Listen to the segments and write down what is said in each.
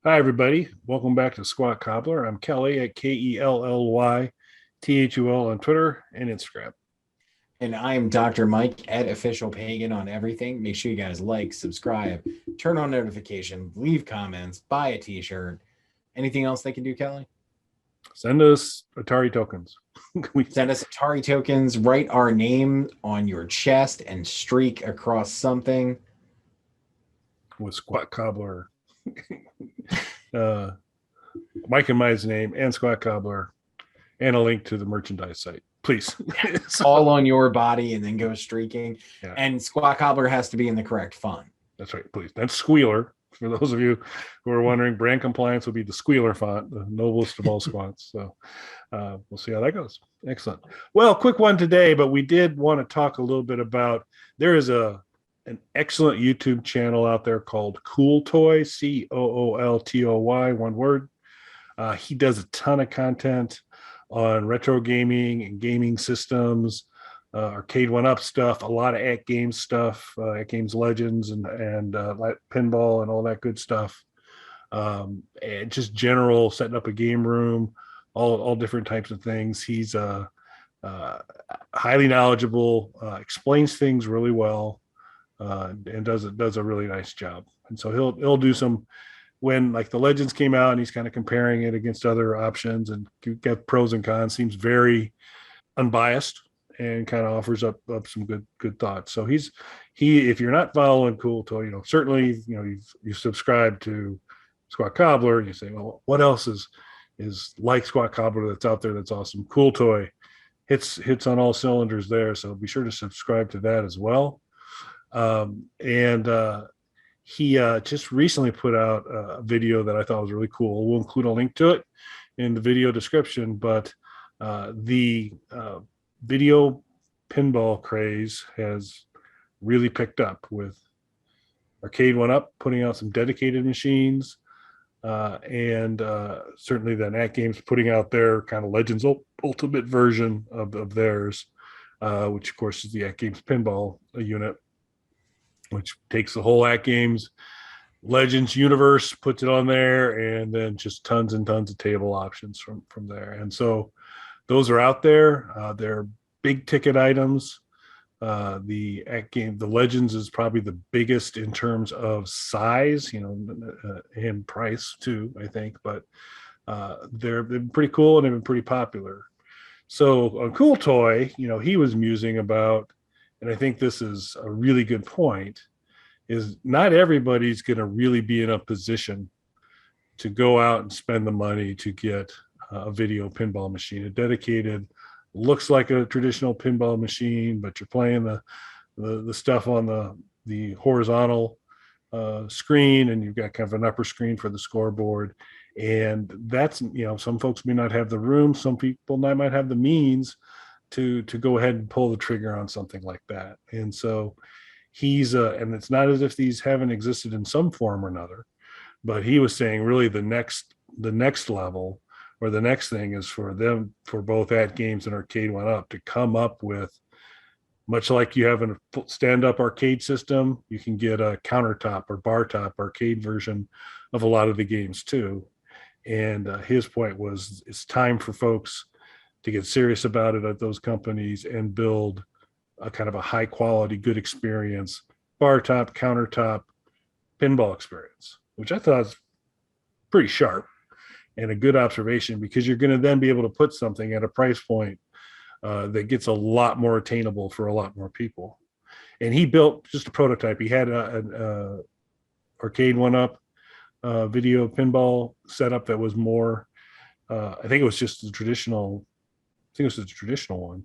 Hi, everybody. Welcome back to Squat Cobbler. I'm Kelly at KELLYTHUL on Twitter and Instagram. And I'm Dr. Mike at Official Pagan on everything. Make sure you guys like, subscribe, turn on notifications, leave comments, buy a t-shirt. Anything else they can do, Kelly? Send us Atari tokens. Send us Atari tokens, write our name on your chest and streak across something. With Squat Cobbler. Mike and Mike's name and Squat Cobbler and a link to the merchandise site. Please. All on your body and then go streaking. Yeah. And Squat Cobbler has to be in the correct font. That's right, please. That's Squealer. For those of you who are wondering, brand compliance will be the Squealer font, the noblest of all squats. So we'll see how that goes. Excellent. Well, quick one today, but we did want to talk a little bit about, there is an excellent YouTube channel out there called Cooltoy, Cooltoy, one word. He does a ton of content on retro gaming and gaming systems, arcade one-up stuff, a lot of AtGames stuff, AtGames Legends and pinball and all that good stuff. And just general setting up a game room, all different types of things. He's highly knowledgeable, explains things really well, and does a really nice job. And so he'll do some, when like the Legends came out and he's kind of comparing it against other options and get pros and cons, seems very unbiased and kind of offers up some good thoughts. So he if you're not following Cooltoy, certainly you subscribe to Squat Cobbler and you say, well, what else is like Squat Cobbler that's out there that's awesome? Cooltoy hits on all cylinders there, so be sure to subscribe to that as well. He just recently put out a video that I thought was really cool. We'll include a link to it in the video description, but the video pinball craze has really picked up with Arcade One Up putting out some dedicated machines, and certainly then AtGames putting out their kind of Legends Ultimate version of theirs, which of course is the AtGames pinball unit, which takes the whole AtGames Legends universe, puts it on there, and then just tons and tons of table options from there. And so those are out there. They're big ticket items. The Legends is probably the biggest in terms of size, and price too, I think. But they've been pretty cool and they've been pretty popular. So on Cooltoy, he was musing about, and I think this is a really good point, is not everybody's going to really be in a position to go out and spend the money to get a video pinball machine. A dedicated, looks like a traditional pinball machine, but you're playing the stuff on the horizontal screen, and you've got kind of an upper screen for the scoreboard. And that's, some folks may not have the room. Some people might have the means to go ahead and pull the trigger on something like that. And so he's and it's not as if these haven't existed in some form or another, but he was saying really the next level, or the next thing, is for both AtGames and Arcade One Up to come up with, much like you have a stand-up arcade system, you can get a countertop or bar top arcade version of a lot of the games too. And his point was, it's time for folks to get serious about it at those companies and build a kind of a high quality, good experience, bar top, countertop pinball experience, which I thought was pretty sharp and a good observation, because you're going to then be able to put something at a price point that gets a lot more attainable for a lot more people. And he built just a prototype. He had an Arcade One Up video pinball setup that was more, I think it was just the traditional, one,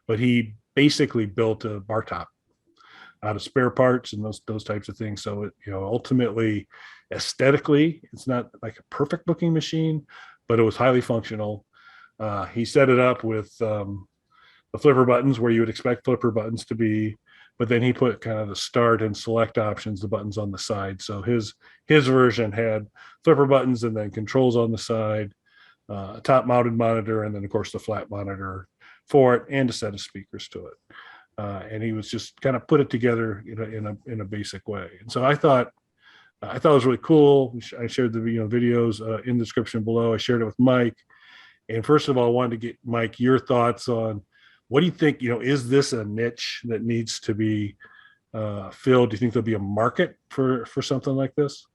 but he basically built a bar top out of spare parts and those types of things. So it, ultimately, aesthetically, it's not like a perfect looking machine, but it was highly functional. He set it up with the flipper buttons where you would expect flipper buttons to be, but then he put kind of the start and select options, the buttons on the side. So his version had flipper buttons and then controls on the side, a top mounted monitor, and then of course the flat monitor for it, and a set of speakers to it. And he was just kind of put it together in a basic way. And so I thought I thought it was really cool. I shared the videos in the description below. I shared it with Mike. And first of all, I wanted to get, Mike, your thoughts on what do you think, is this a niche that needs to be filled? Do you think there'll be a market for something like this?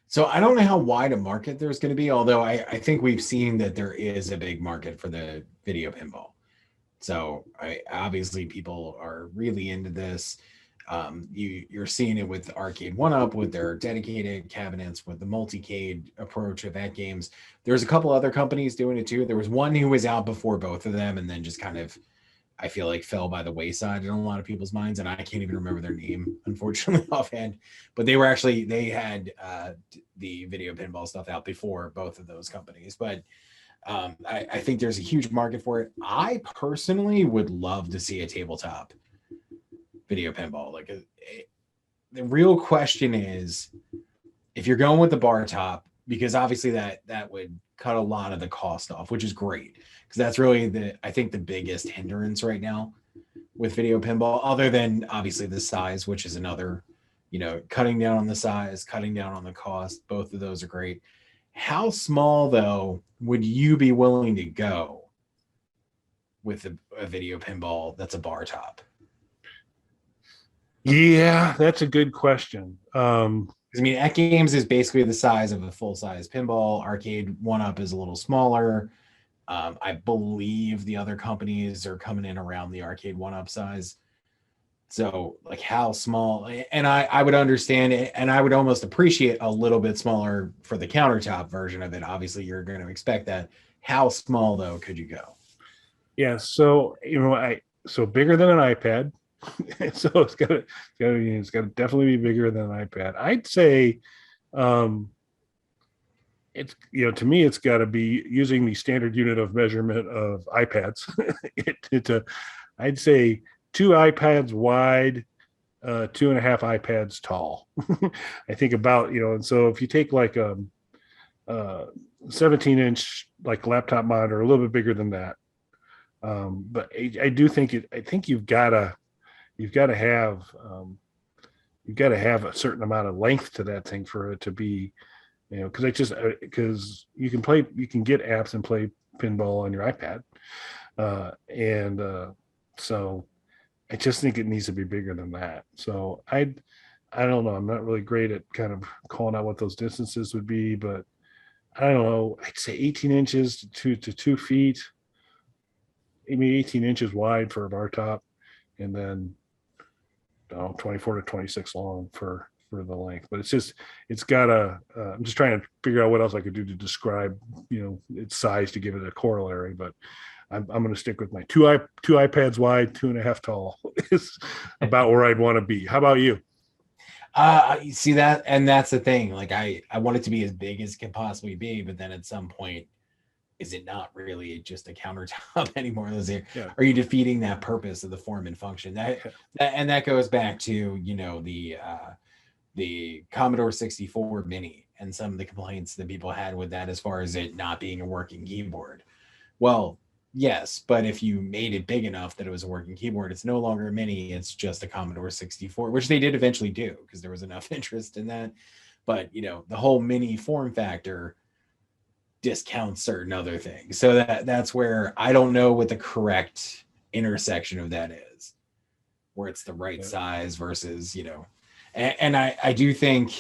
So I don't know how wide a market there's going to be, although I think we've seen that there is a big market for the video pinball. So obviously people are really into this. You're seeing it with Arcade One Up with their dedicated cabinets, with the multi-cade approach of AtGames. There's a couple other companies doing it too. There was one who was out before both of them, and then just kind of, I feel like, fell by the wayside in a lot of people's minds, and I can't even remember their name, unfortunately, offhand. But they had the video pinball stuff out before both of those companies. But I think there's a huge market for it. I personally would love to see a tabletop video pinball. Like the real question is, if you're going with the bar top, because obviously that would cut a lot of the cost off, which is great, because that's really I think the biggest hindrance right now with video pinball, other than obviously the size, which is another, cutting down on the size, cutting down on the cost. Both of those are great. How small though would you be willing to go with a video pinball that's a bar top? Yeah, that's a good question. I mean, AtGames is basically the size of a full-size pinball. Arcade One Up is a little smaller. I believe the other companies are coming in around the Arcade One Up size. So, like, how small? And I would understand it, and I would almost appreciate a little bit smaller for the countertop version of it. Obviously, you're going to expect that. How small though could you go? Yeah, so so bigger than an iPad. So it's got to definitely be bigger than an iPad. I'd say it's to me it's got to be using the standard unit of measurement of iPads. I'd say 2 iPads wide, 2.5 iPads tall. I think about and so if you take like 17-inch like laptop monitor, a little bit bigger than that. But I do think I think you've got to have a certain amount of length to that thing for it to be, because you can get apps and play pinball on your iPad, so I just think it needs to be bigger than that. So I don't know. I'm not really great at kind of calling out what those distances would be, but I don't know. I'd say 18 inches to 2 feet. I mean, 18 inches wide for a bar top, and then 24 to 26 long for the length. But it's got I'm just trying to figure out what else I could do to describe its size to give it a corollary. But I'm going to stick with my two iPads wide, 2.5 tall is about where I'd want to be. How about you? You see that, and that's the thing. Like I want it to be as big as it can possibly be, but then at some point, is it not really just a countertop anymore? Are you defeating that purpose of the form and function? That goes back to the Commodore 64 Mini and some of the complaints that people had with that as far as it not being a working keyboard. Well, yes, but if you made it big enough that it was a working keyboard, it's no longer a Mini, it's just a Commodore 64, which they did eventually do because there was enough interest in that. But the whole Mini form factor discounts certain other things. So that's where I don't know what the correct intersection of that is, where it's the right size versus, and I do think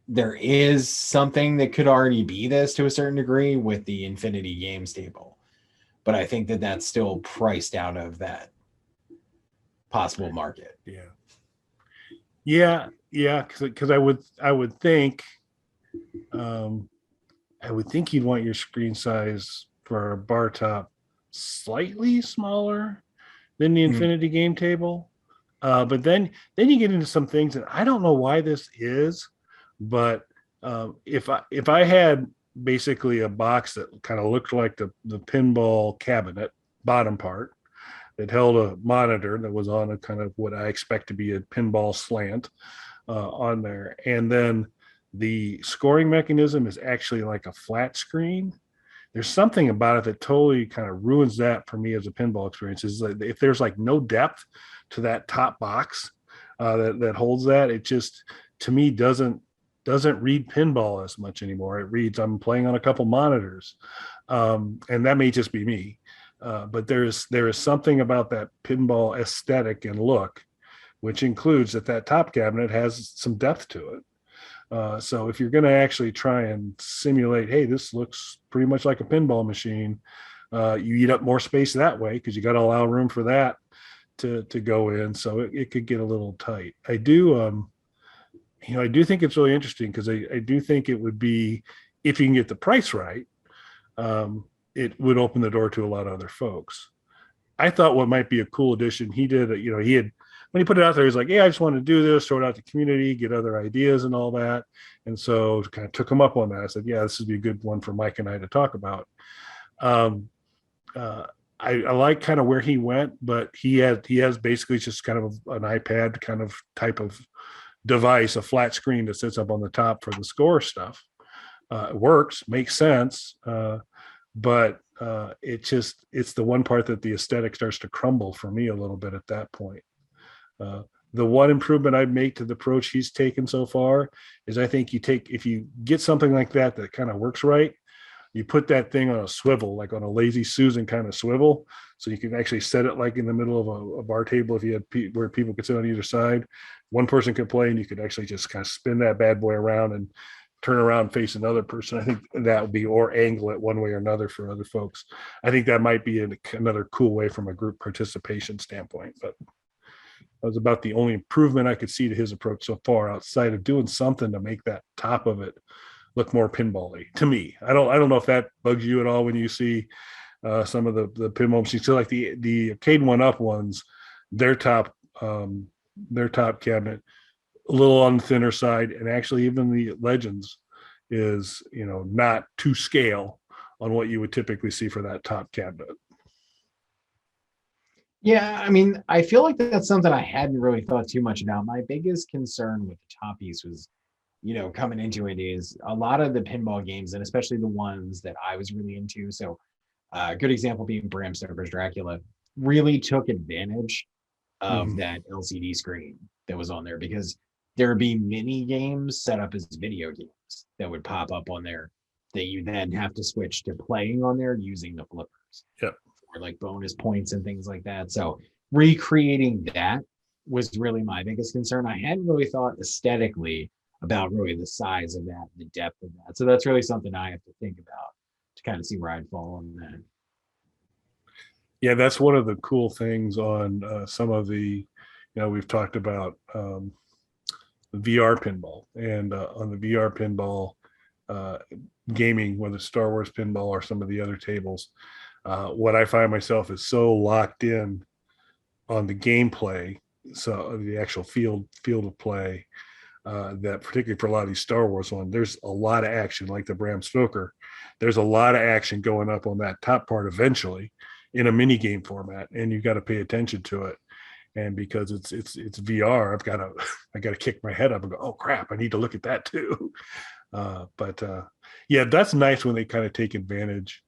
there is something that could already be this to a certain degree with the Infinity Games table. But I think that that's still priced out of that possible market. Yeah. Because I would think, you'd want your screen size for a bar top slightly smaller than the Infinity game table. But then you get into some things, and I don't know why this is, but if I had basically a box that kind of looked like the pinball cabinet bottom part that held a monitor that was on a kind of what I expect to be a pinball slant on there, and then the scoring mechanism is actually like a flat screen, there's something about it that totally kind of ruins that for me as a pinball experience. Is like if there's like no depth to that top box, that holds that. It just, to me, doesn't read pinball as much anymore. It reads, I'm playing on a couple monitors, and that may just be me. But there is something about that pinball aesthetic and look, which includes that top cabinet has some depth to it. So if you're going to actually try and simulate, hey, this looks pretty much like a pinball machine, you eat up more space that way because you got to allow room for that to go in. So it could get a little tight. I do, I do think it's really interesting because I do think it would be, if you can get the price right, it would open the door to a lot of other folks. I thought what might be a cool addition, he did, he had, when he put it out there, he's like, yeah, I just want to do this, throw it out to the community, get other ideas and all that. And so kind of took him up on that. I said, yeah, this would be a good one for Mike and I to talk about. I like kind of where he went, but he has basically just kind of an iPad kind of type of device, a flat screen that sits up on the top for the score stuff. It works, makes sense, but it's the one part that the aesthetic starts to crumble for me a little bit at that point. The one improvement I'd make to the approach he's taken so far is, I think if you get something like that kind of works right, you put that thing on a swivel, like on a Lazy Susan kind of swivel, so you can actually set it like in the middle of a bar table. If you had where people could sit on either side, one person could play, and you could actually just kind of spin that bad boy around and turn around and face another person. I think that would be, or angle it one way or another for other folks. I think that might be another cool way from a group participation standpoint. But that was about the only improvement I could see to his approach so far, outside of doing something to make that top of it look more pinball-y to me. I don't know if that bugs you at all when you see some of the pinball machines. So like the Arcade 1-Up ones, their top cabinet a little on the thinner side, and actually even the Legends is, not to scale on what you would typically see for that top cabinet. Yeah, I mean, I feel like that's something I hadn't really thought too much about. My biggest concern with the top piece was, coming into it, is a lot of the pinball games, and especially the ones that I was really into. So a good example being Bram Stoker's Dracula, really took advantage of that LCD screen that was on there, because there would be mini games set up as video games that would pop up on there that you then have to switch to playing on there using the flippers. Yep. For like bonus points and things like that. So recreating that was really my biggest concern. I hadn't really thought aesthetically about really the size of that, the depth of that. So that's really something I have to think about to kind of see where I'd fall on that. Yeah, that's one of the cool things on some of the, we've talked about VR pinball, and on the VR pinball gaming, whether it's Star Wars pinball or some of the other tables, what I find myself is so locked in on the gameplay, so the actual field of play, that particularly for a lot of these Star Wars ones, there's a lot of action, like the Bram Stoker. There's a lot of action going up on that top part eventually in a mini game format, and you've got to pay attention to it. And because it's VR, I got to kick my head up and go, oh crap, I need to look at that too. But yeah, that's nice when they kind of take advantage.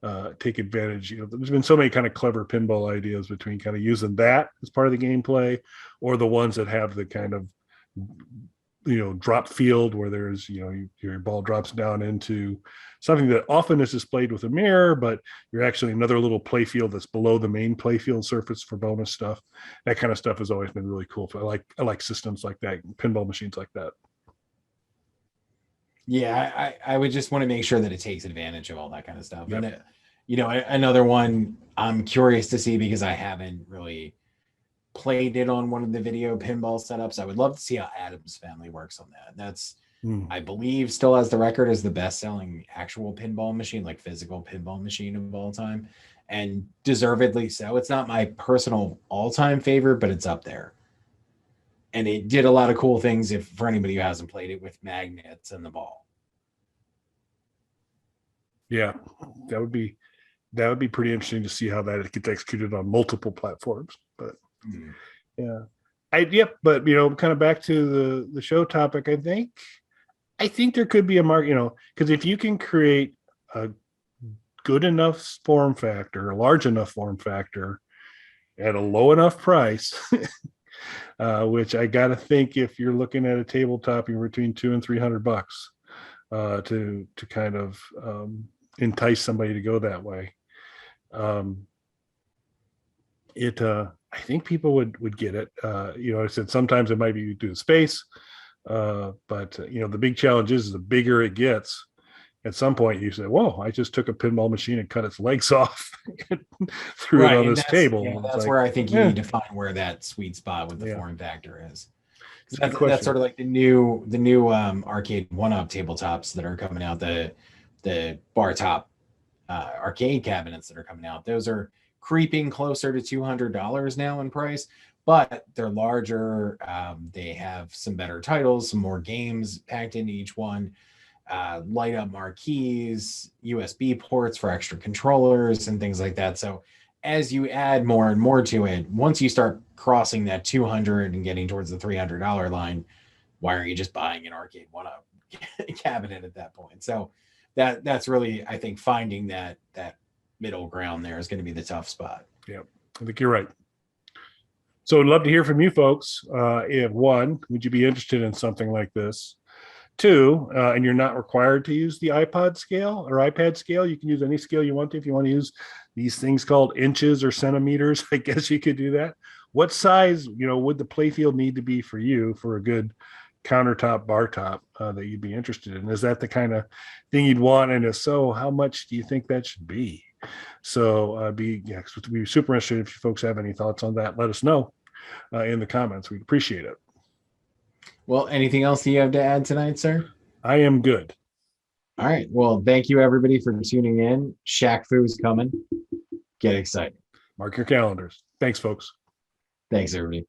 There's been so many kind of clever pinball ideas between kind of using that as part of the gameplay, or the ones that have the kind of drop field where there's your ball drops down into something that often is displayed with a mirror, but you're actually another little play field that's below the main play field surface for bonus stuff. That kind of stuff has always been really cool. I like systems like that, pinball machines like that. Yeah, I would just want to make sure that it takes advantage of all that kind of stuff. Yep. And another one I'm curious to see, because I haven't really played it on one of the video pinball setups. I would love to see how Addams Family works on that. That's I believe still has the record as the best-selling actual pinball machine, like physical pinball machine of all time, and deservedly so. It's not my personal all-time favorite, but it's up there. And it did a lot of cool things, for anybody who hasn't played it, with magnets and the ball. Yeah, that would be pretty interesting to see how that gets executed on multiple platforms. But yeah, but kind of back to the show topic, I think there could be a market, because if you can create a good enough form factor, a large enough form factor at a low enough price, which I got to think if you're looking at a tabletop, you're between $200 and $300 to kind of entice somebody to go that way. I think people would get it. I said sometimes it might be due to space, but the big challenge is the bigger it gets. At some point, you say, "Whoa! I just took a pinball machine and cut its legs off, and threw it on this table." Yeah, that's like, where I think you need to find where that sweet spot with the form factor is. That's sort of like the new arcade one-up tabletops that are coming out, the bar top arcade cabinets that are coming out. Those are creeping closer to $200 now in price, but they're larger. They have some better titles, some more games packed into each one, light up marquees, USB ports for extra controllers and things like that. So as you add more and more to it, once you start crossing that 200 and getting towards the $300 line, why aren't you just buying an arcade one-up cabinet at that point? So that's really, I think, finding that middle ground there is going to be the tough spot. Yeah, I think you're right. So I'd love to hear from you folks. If one, would you be interested in something like this? Two, and you're not required to use the iPod scale or iPad scale. You can use any scale you want to. If you want to use these things called inches or centimeters, I guess you could do that. What size, would the playfield need to be for you for a good countertop bar top that you'd be interested in? Is that the kind of thing you'd want? And if so, how much do you think that should be? So be super interested if you folks have any thoughts on that. Let us know in the comments. We'd appreciate it. Well, anything else you have to add tonight, sir? I am good. All right. Well, thank you everybody for tuning in. Shaq Fu is coming. Get excited. Mark your calendars. Thanks, folks. Thanks, everybody.